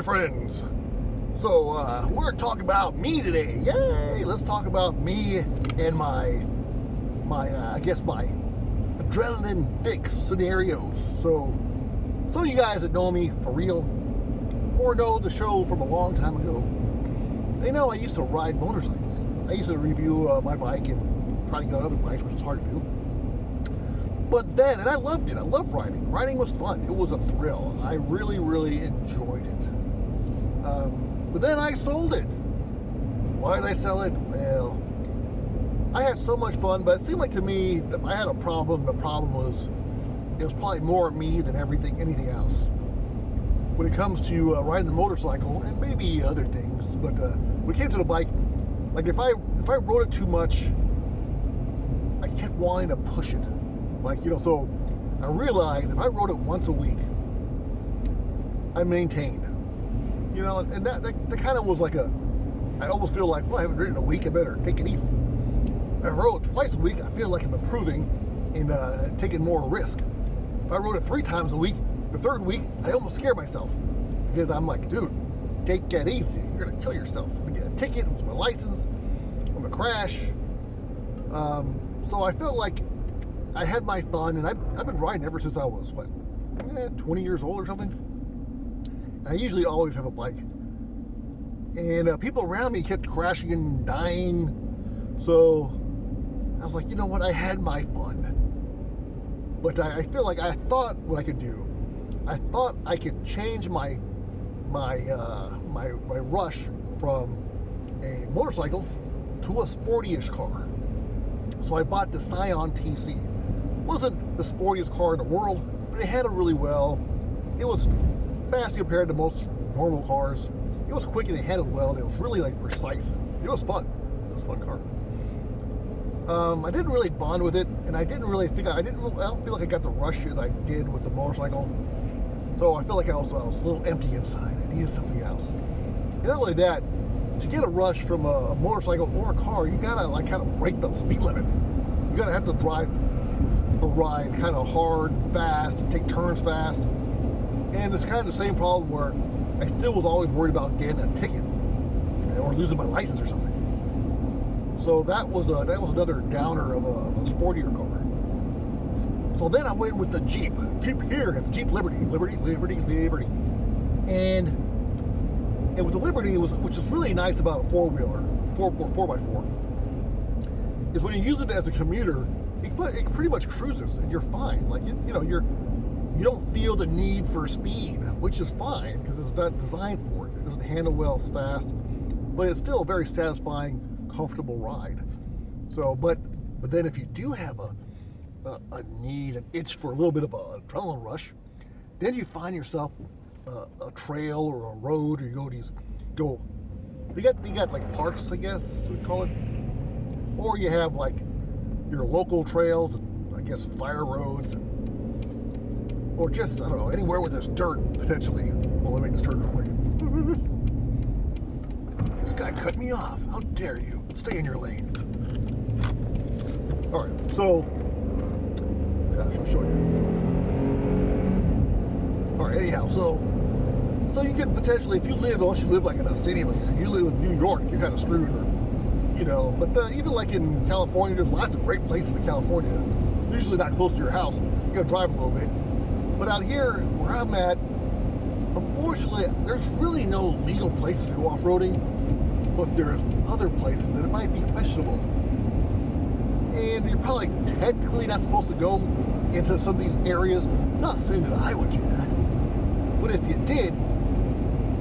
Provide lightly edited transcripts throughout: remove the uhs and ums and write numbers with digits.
my friends. So we're talking about me today. Yay! Let's talk about me and my adrenaline fix scenarios. So some of you guys that know me for real or know the show from a long time ago, they know I used to ride motorcycles. I used to review my bike and try to get on other bikes, which is hard to do. But then, and I loved it. I loved riding. Riding was fun. It was a thrill. I really, really enjoyed it. But then I sold it. Why did I sell it? Well, I had so much fun, but it seemed like to me that I had a problem. The problem was, it was probably more me than anything else. When it comes to riding a motorcycle, and maybe other things, but when it came to the bike, like if I rode it too much, I kept wanting to push it. So I realized if I rode it once a week, I maintained. And that kind of was like I almost feel like, well, I haven't ridden a week, I better take it easy. If I rode it twice a week, I feel like I'm improving and taking more risk. If I rode it 3 times a week, the third week, I almost scare myself because I'm like, dude, take it easy. You're going to kill yourself. I'm going to get a ticket, lose my license, I'm going to crash. So I felt like I had my fun, and I've been riding ever since I was, 20 years old or something. I usually always have a bike. And people around me kept crashing and dying. So I was like, you know what? I had my fun. But I feel like I thought what I could do. I thought I could change my rush from a motorcycle to a sporty-ish car. So I bought the Scion TC. It wasn't the sportiest car in the world, but it handled really well. It was fast compared to most normal cars. It was quick and it handled well, and it was really precise. It was fun. It was a fun car. I didn't really bond with it, and I don't feel like I got the rush as I did with the motorcycle. So I feel like I was a little empty inside. I needed something else. And not only that, to get a rush from a motorcycle or a car, you gotta kind of break the speed limit. You gotta have to drive or ride kind of hard, fast, take turns fast. And it's kind of the same problem where I still was always worried about getting a ticket or losing my license or something. So that was another downer of a sportier car. So then I went with the Jeep here, at the Jeep Liberty. And with the Liberty, which is really nice about a four-wheeler, 4x4, is when you use it as a commuter, it pretty much cruises and you're fine. You don't feel the need for speed, which is fine because it's not designed for it. It doesn't handle well as fast, but it's still a very satisfying, comfortable ride. So, but then if you do have a need, an itch for a little bit of an adrenaline rush, then you find yourself a trail or a road, or you got like parks, I guess we'd call it, or you have like your local trails and I guess fire roads, or just, I don't know, anywhere where there's dirt potentially. Well, let me make this turn real quick. This guy cut me off. How dare you? Stay in your lane. All right, so I'll show you. All right, anyhow, so you can potentially, if you live, unless you live like in a city, like you live in New York, you're kind of screwed, but even like in California, there's lots of great places in California. It's usually not close to your house. You gotta drive a little bit. But out here, where I'm at, unfortunately, there's really no legal places to go off-roading, but there's other places that it might be questionable. And you're probably technically not supposed to go into some of these areas. Not saying that I would do that, but if you did,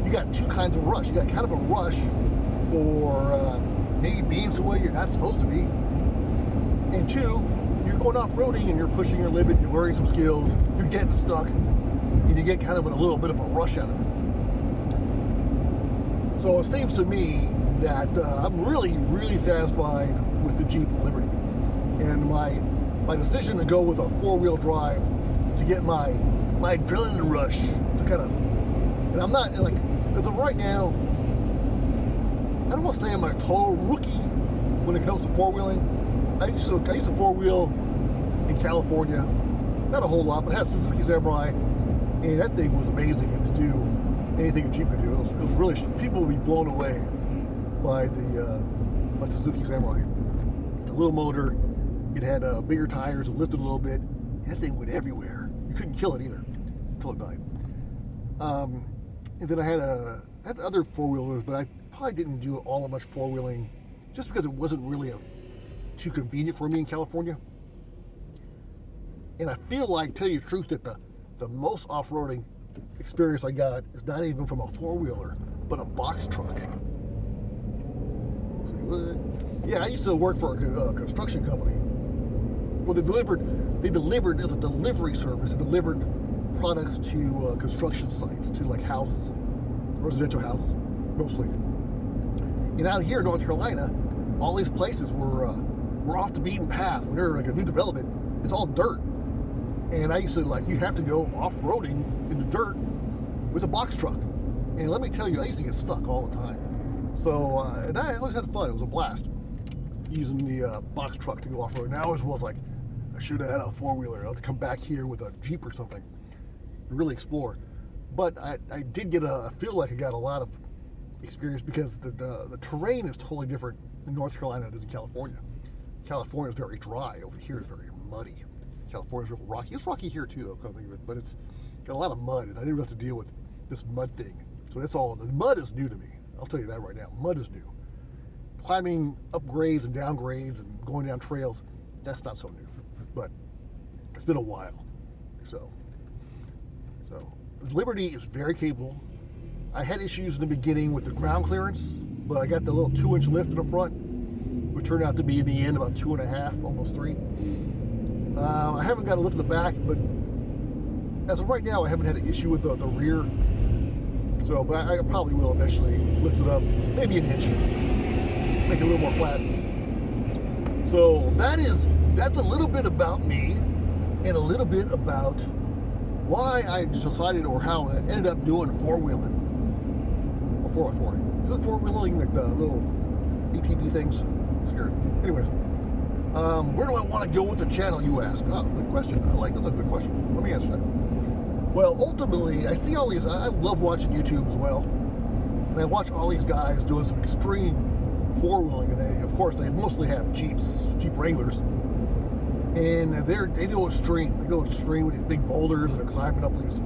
you got 2 kinds of rush. You got kind of a rush for maybe being somewhere you're not supposed to be, and 2, you're going off-roading and you're pushing your limit, you're learning some skills, you're getting stuck, and you get kind of a little bit of a rush out of it. So it seems to me that I'm really, really satisfied with the Jeep Liberty. And my decision to go with a 4-wheel drive to get my adrenaline rush to kind of, and I'm not, as of right now, I don't want to say I'm a total rookie when it comes to 4-wheeling. I used to 4-wheel in California, not a whole lot, but it had Suzuki Samurai, and that thing was amazing to do. anything a Jeep could do. It was really, people would be blown away by the Suzuki Samurai. The little motor, it had bigger tires, it lifted a little bit. That thing went everywhere. You couldn't kill it either until it died. And then I had other four-wheelers, but I probably didn't do all that much four-wheeling just because it wasn't really too convenient for me in California. And I feel like, tell you the truth, that the most off-roading experience I got is not even from a four-wheeler, but a box truck. Say, what? Yeah, I used to work for a construction company. Well, they delivered as a delivery service. They delivered products to construction sites, to like houses, residential houses, mostly. And out here in North Carolina, all these places were off the beaten path. When they're like a new development, it's all dirt. And I used to, like, you have to go off-roading in the dirt with a box truck. And let me tell you, I used to get stuck all the time. So, and I always had fun. It was a blast using the box truck to go off-road. And I always was like, I should have had a four-wheeler. I'll have to come back here with a Jeep or something and really explore. But I did get I feel like I got a lot of experience because the terrain is totally different in North Carolina than in California. California is very dry. Over here is very muddy. California's real rocky. It's rocky here too, though, come to think of it, but it's got a lot of mud, and I didn't have to deal with this mud thing. So that's all. The mud is new to me. I'll tell you that right now. Mud is new. Climbing up grades and down grades and going down trails, that's not so new. But it's been a while. So Liberty is very capable. I had issues in the beginning with the ground clearance, but I got the little 2-inch lift in the front, which turned out to be in the end about 2.5, almost 3. I haven't got a lift in the back, but as of right now, I haven't had an issue with the rear. So, but I probably will eventually lift it up, maybe an inch, make it a little more flat. So that's a little bit about me, and a little bit about why I decided, or how I ended up doing four-wheeling, or 4x4. Is it four-wheeling, like the little ATV things? Scared. Anyways. Where do I want to go with the channel, you ask? Oh, good question. That's a good question. Let me answer that. Well, ultimately, I see all these, I love watching YouTube as well. And I watch all these guys doing some extreme four-wheeling, and of course, they mostly have Jeeps, Jeep Wranglers. And they go extreme. They go extreme with these big boulders, and they're climbing up these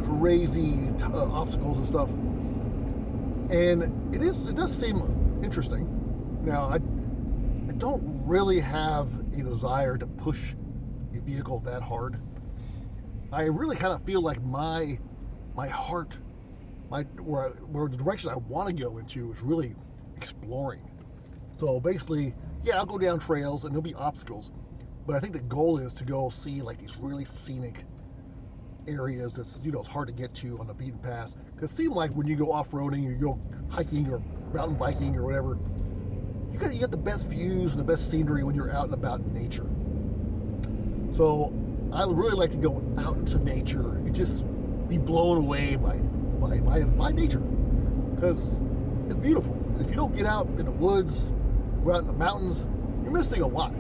crazy obstacles and stuff. And it does seem interesting. Now, I don't really have a desire to push a vehicle that hard. I really kind of feel like my heart, where the direction I want to go into is really exploring. So basically, yeah, I'll go down trails and there'll be obstacles, but I think the goal is to go see like these really scenic areas that's, it's hard to get to on the beaten path. Because it seems like when you go off-roading, you go hiking or mountain biking or whatever, you get the best views and the best scenery when you're out and about in nature. So I really like to go out into nature and just be blown away by nature, because it's beautiful. If you don't get out in the woods, go out in the mountains, you're missing a lot.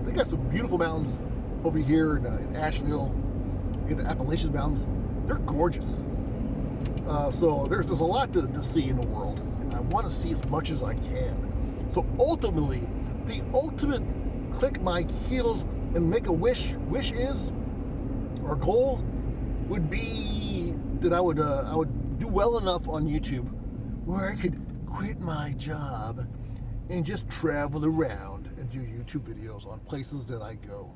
They got some beautiful mountains over here in Asheville. You get the Appalachian Mountains. They're gorgeous. So there's a lot to see in the world, and I want to see as much as I can. So ultimately, the ultimate click my heels and make a wish is, or goal, would be that I would do well enough on YouTube where I could quit my job and just travel around and do YouTube videos on places that I go,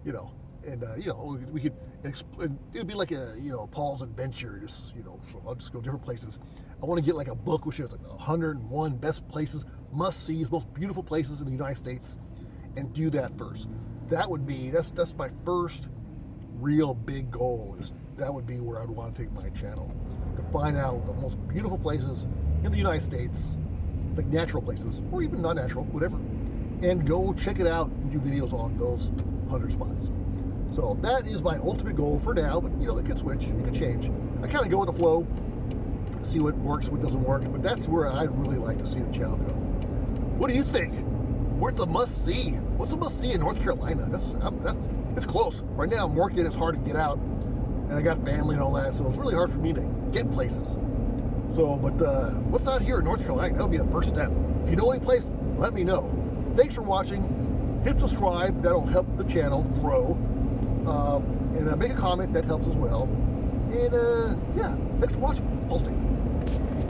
and we could, it would be like a, Paul's Adventure, just, so I'll just go different places. I want to get like a book which has like 101 best places, must-sees, most beautiful places in the United States, and do that first. That would be, that's my first real big goal. That would be where I'd want to take my channel, to find out the most beautiful places in the United States, like natural places, or even not natural, whatever, and go check it out and do videos on those 100 spots. So that is my ultimate goal for now, but it could switch, it could change. I kind of go with the flow, see what works, what doesn't work, but that's where I'd really like to see the channel go. What do you think? What's a must-see? What's a must-see in North Carolina? It's close. Right now I'm working, it's hard to get out, and I got family and all that, so it's really hard for me to get places. So, but what's out here in North Carolina? That'll be the first step. If you know any place, let me know. Thanks for watching. Hit subscribe. That'll help the channel grow. And make a comment. That helps as well. And yeah, thanks for watching. Pulse State.